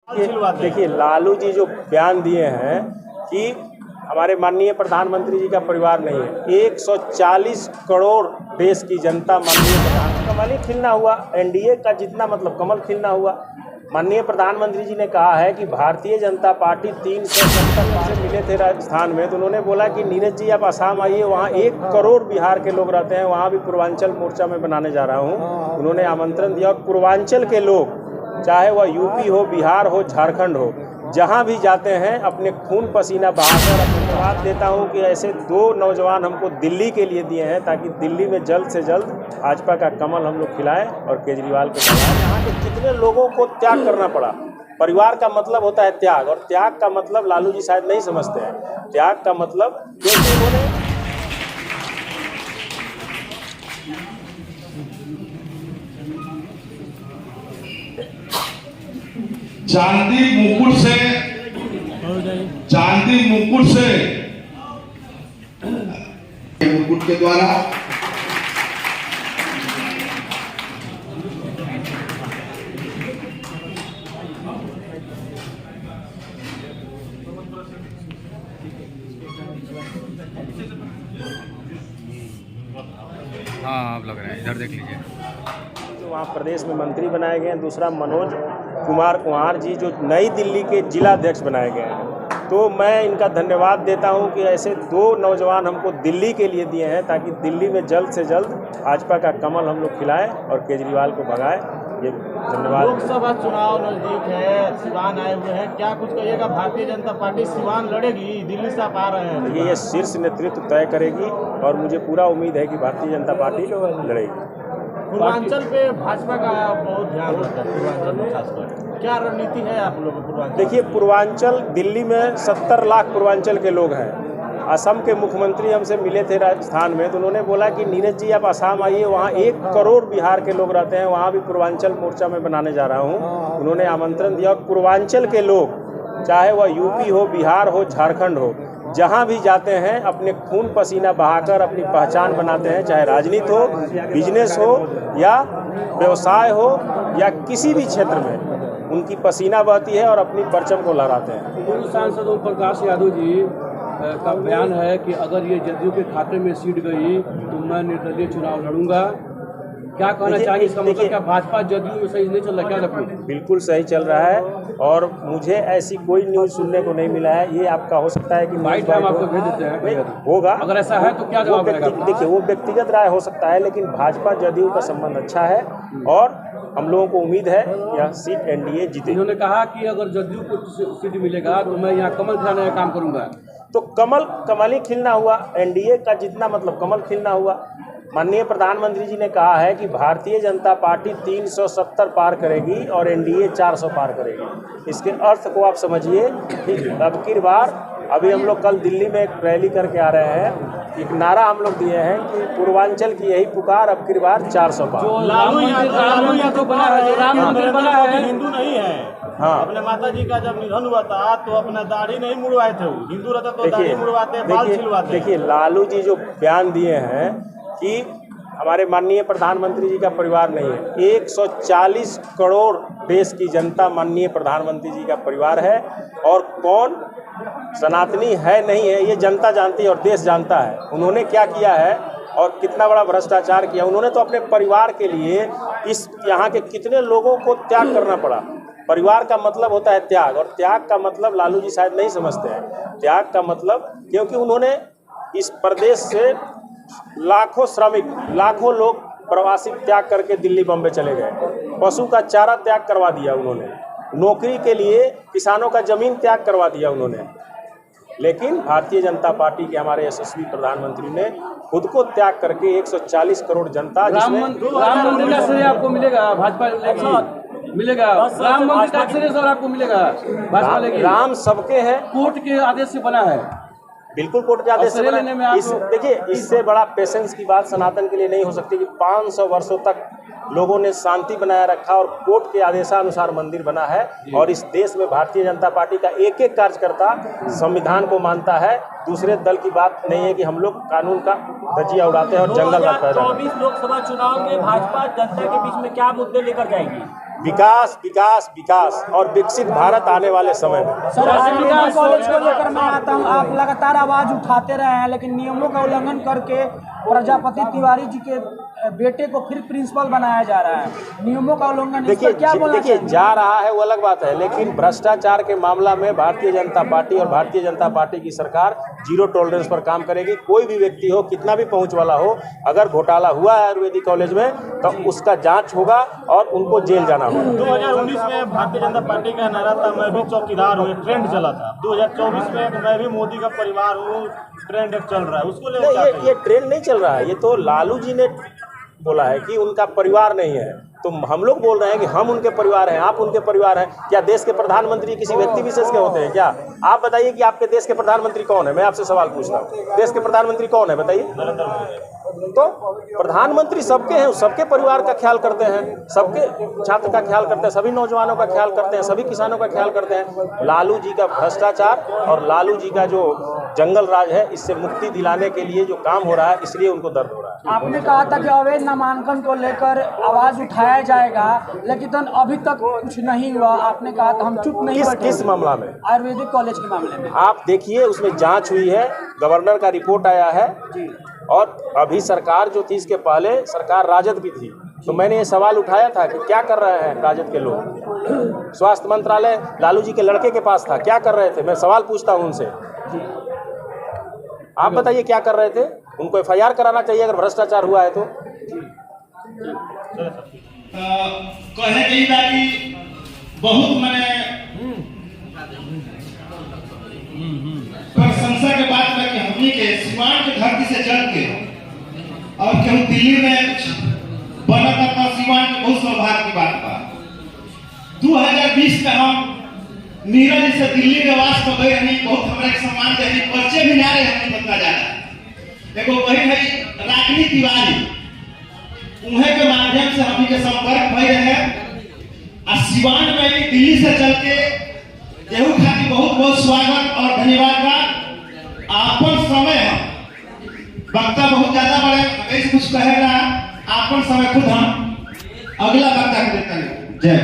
देखिए, लालू जी जो बयान दिए हैं कि हमारे माननीय प्रधानमंत्री जी का परिवार नहीं है, 140 करोड़ देश की जनता माननीय प्रधान कमल ही खिलना हुआ। एनडीए का जितना मतलब कमल खिलना हुआ। माननीय प्रधानमंत्री जी ने कहा है कि भारतीय जनता पार्टी 370 से मिले थे राजस्थान में, तो उन्होंने बोला कि नीरज जी आप आसाम आइए, वहाँ 1 करोड़ बिहार के लोग रहते हैं, वहाँ भी पूर्वांचल मोर्चा में बनाने जा रहा हूँ। उन्होंने आमंत्रण दिया और पूर्वांचल के लोग, चाहे वह यूपी हो, बिहार हो, झारखंड हो, जहां भी जाते हैं अपने खून पसीना बहाकर धन्यवाद देता हूं कि ऐसे 2 नौजवान हमको दिल्ली के लिए दिए हैं, ताकि दिल्ली में जल्द से जल्द भाजपा का कमल हम लोग खिलाएं और केजरीवाल को खिलाएं। यहाँ के कितने लोगों को त्याग करना पड़ा। परिवार का मतलब होता है त्याग, और त्याग का मतलब लालू जी शायद नहीं समझते हैं। त्याग का मतलब क्योंकि उन्होंने चांदी मुकुट से मुकुट के द्वारा हाँ आप लग रहे हैं, इधर देख लीजिए। जो वहाँ प्रदेश में मंत्री बनाए गए हैं, दूसरा मनोज कुमार कुंवर जी जो नई दिल्ली के जिला अध्यक्ष बनाए गए हैं। तो मैं इनका धन्यवाद देता हूं कि ऐसे 2 नौजवान हमको दिल्ली के लिए दिए हैं, ताकि दिल्ली में जल्द से जल्द भाजपा का कमल हम लोग खिलाएं और केजरीवाल को भगाएं। ये धन्यवाद। लोकसभा चुनाव नजदीक है, सिवान आए हुए हैं, क्या कुछ कहिएगा? भारतीय जनता पार्टी सिवान लड़ेगी? दिल्ली से आप आ रहे हैं। ये शीर्ष नेतृत्व तय करेगी और मुझे पूरा उम्मीद है कि भारतीय जनता पार्टी लड़ेगी। पूर्वांचल पे भाजपा का बहुत ध्यान रहता है, पूर्वांचल में खासकर क्या रणनीति है आप लोगों को पूर्वांचल? देखिए, पूर्वांचल दिल्ली में 70 लाख पूर्वांचल के लोग हैं। असम के मुख्यमंत्री हमसे मिले थे राजस्थान में, तो उन्होंने बोला कि नीरज जी आप आसाम आइए, वहाँ 1 करोड़ बिहार के लोग रहते हैं, वहाँ भी पूर्वांचल मोर्चा में बनाने जा रहा हूँ। उन्होंने आमंत्रण दिया और पूर्वांचल के लोग, चाहे वह यूपी हो, बिहार हो, झारखंड हो, जहां भी जाते हैं अपने खून पसीना बहाकर अपनी पहचान बनाते हैं। चाहे राजनीति हो, बिजनेस हो, या व्यवसाय हो, या किसी भी क्षेत्र में उनकी पसीना बहती है और अपनी परचम को लहराते हैं। पूर्व सांसद ओम प्रकाश यादव जी का बयान है कि अगर ये जदयू के खाते में सीट गई तो मैं निर्दलीय चुनाव लड़ूंगा। क्या कहना चाहिए? इसका मतलब क्या भाजपा जदयू में सही नहीं चल रहा? क्या लगता है? बिल्कुल सही चल रहा है, और मुझे ऐसी कोई न्यूज़ सुनने को नहीं मिला है। ये आपका हो सकता है कि बाइट हम आपको भेज देते हैं, होगा। अगर ऐसा है तो क्या जवाब रहेगा? देखिए, वो व्यक्तिगत राय हो सकता है, लेकिन भाजपा जदयू का संबंध अच्छा है और हम लोगों को उम्मीद है यह सीट एनडीए जीतेगी। उन्होंने कहा कि अगर जदयू को सीट मिलेगा तो मैं यहाँ कमल खिलाने का काम करूंगा। तो कमल ही खिलना हुआ। एनडीए का जितना मतलब कमल खिलना हुआ। माननीय प्रधानमंत्री जी ने कहा है कि भारतीय जनता पार्टी 370 पार करेगी और एनडीए 400 पार करेगी। इसके अर्थ को आप समझिए कि अब की बार, अभी हम लोग कल दिल्ली में एक रैली करके आ रहे हैं, एक नारा हम लोग दिए हैं कि पूर्वांचल की यही पुकार, अब की बार 400 पार। तो बना है, राम मंदिर बना है, हिंदू नहीं है। हाँ, अपने माता जी का जब निधन हुआ था तो अपना दाढ़ी नहीं मुड़वाए थे। हिंदू रहता तो दाढ़ी मुड़वाते, बाल छिलवाते। देखिए, लालू जी जो बयान दिए हैं कि हमारे माननीय प्रधानमंत्री जी का परिवार नहीं है, 140 करोड़ देश की जनता माननीय प्रधानमंत्री जी का परिवार है, और कौन सनातनी है नहीं है ये जनता जानती है और देश जानता है। उन्होंने क्या किया है और कितना बड़ा भ्रष्टाचार किया। उन्होंने तो अपने परिवार के लिए इस यहाँ के कितने लोगों को त्याग करना पड़ा। परिवार का मतलब होता है त्याग, और त्याग का मतलब लालू जी शायद नहीं समझते हैं। त्याग का मतलब, क्योंकि उन्होंने इस प्रदेश से लाखों श्रमिक, लाखों लोग प्रवासी त्याग करके दिल्ली बम्बे चले गए। पशु का चारा त्याग करवा दिया उन्होंने, नौकरी के लिए किसानों का जमीन त्याग करवा दिया उन्होंने। लेकिन भारतीय जनता पार्टी के हमारे यशस्वी प्रधानमंत्री ने खुद को त्याग करके 140 करोड़ जनता, राम मंदिर का श्रेय आपको मिलेगा, भाजपा मिलेगा। राम मंदिर का श्रेय सर आपको मिलेगा, भाजपा लेगी। राम सबके हैं, कोर्ट के आदेश से बना है। बिल्कुल कोर्ट के आदेश से बना। देखिए, इससे बड़ा पेशेंस की बात सनातन के लिए नहीं हो सकती कि 500 वर्षों तक लोगों ने शांति बनाए रखा और कोर्ट के आदेशानुसार मंदिर बना है। और इस देश में भारतीय जनता पार्टी का एक एक कार्यकर्ता संविधान को मानता है। दूसरे दल की बात नहीं है कि हम लोग कानून का धज्जियां उड़ाते हैं और जंगल में पैदा। 2024 लोकसभा चुनाव में भाजपा जनता के बीच में क्या मुद्दे लेकर जाएगी? विकास विकास विकास और विकसित भारत आने वाले समय में। सर, आरवीडी कॉलेज को लेकर मैं आता हूँ, आप लगातार आवाज उठाते रहे हैं, लेकिन नियमों का उल्लंघन करके प्रजापति तिवारी जी के बेटे को फिर प्रिंसिपल बनाया जा रहा है। नियमों का उल्लंघन, देखिए जा रहा है वो अलग बात है, लेकिन भ्रष्टाचार के मामला में भारतीय जनता पार्टी और भारतीय जनता पार्टी की सरकार जीरो टॉलरेंस पर काम करेगी। कोई भी व्यक्ति हो, कितना भी पहुंच वाला हो, अगर घोटाला हुआ है आयुर्वेदिक कॉलेज में तो उसका जांच होगा और उनको जेल जाना होगा। 2019 में भारतीय जनता पार्टी का नारा था मैं भी चौकीदार हूँ, ट्रेंड चला था। 2024 में मैं भी मोदी का परिवार हूँ, ट्रेंड चल रहा है, उसको लेकर ये ट्रेंड नहीं चल रहा है। ये तो लालू जी ने बोला है कि उनका परिवार नहीं है, तो हम लोग बोल रहे हैं कि हम उनके परिवार हैं, आप उनके परिवार हैं। क्या देश के प्रधानमंत्री किसी व्यक्ति विशेष के होते हैं क्या? आप बताइए कि आपके देश के प्रधानमंत्री कौन है? मैं आपसे सवाल पूछता हूँ, देश के प्रधानमंत्री कौन है बताइए? तो प्रधानमंत्री सबके हैं, सबके परिवार का ख्याल करते हैं, सबके छात्र का ख्याल करते हैं, सभी नौजवानों का ख्याल करते हैं, सभी किसानों का ख्याल करते हैं। लालू जी का भ्रष्टाचार और लालू जी का जो जंगल राज है, इससे मुक्ति दिलाने के लिए जो काम हो रहा है, इसलिए उनको दर्द हो रहा है। आपने कहा था कि अवैध नामांकन को लेकर आवाज उठाया जाएगा, लेकिन अभी तक कुछ नहीं हुआ। आपने कहा था हम चुप नहीं बैठे। किस मामला में? आयुर्वेदिक कॉलेज के मामले में। आप देखिए, उसमें जांच हुई है, गवर्नर का रिपोर्ट आया है और अभी सरकार जो थी, इसके पहले सरकार राजद भी थी, तो मैंने ये सवाल उठाया था कि क्या कर रहे हैं राजद के लोग। स्वास्थ्य मंत्रालय लालू जी के लड़के के पास था, क्या कर रहे थे? मैं सवाल पूछता हूं उनसे, आप बताइए क्या कर रहे थे? उनको FIR कराना चाहिए अगर भ्रष्टाचार हुआ है तो। कहे गई था कि बहुत मैंने प्रशंसा के बात करके हमने के सीमांत के धरती से चल के और क्यों दिल्ली में कुछ बना था, सीमांत के बहुत सौभाग्य की बात था। 2020 में हम नीरज से दिल्ली में वास कर गए, हमें बहुत हमारे सम्मान देने पर्चे भी ना रहे, हमें बता जा रहा है। देखो वही है रागिनी तिवारी, उन्हें के माध्यम से हम के संपर्क भय रहे और सिवान में भी दिल्ली से चल के केहू खातिर बहुत बहुत स्वागत और धन्यवाद बा। आपन समय हम वक्ता बहुत ज्यादा बड़े कुछ कहेगा, आपन समय खुद हम अगला वक्ता को देते हैं। जय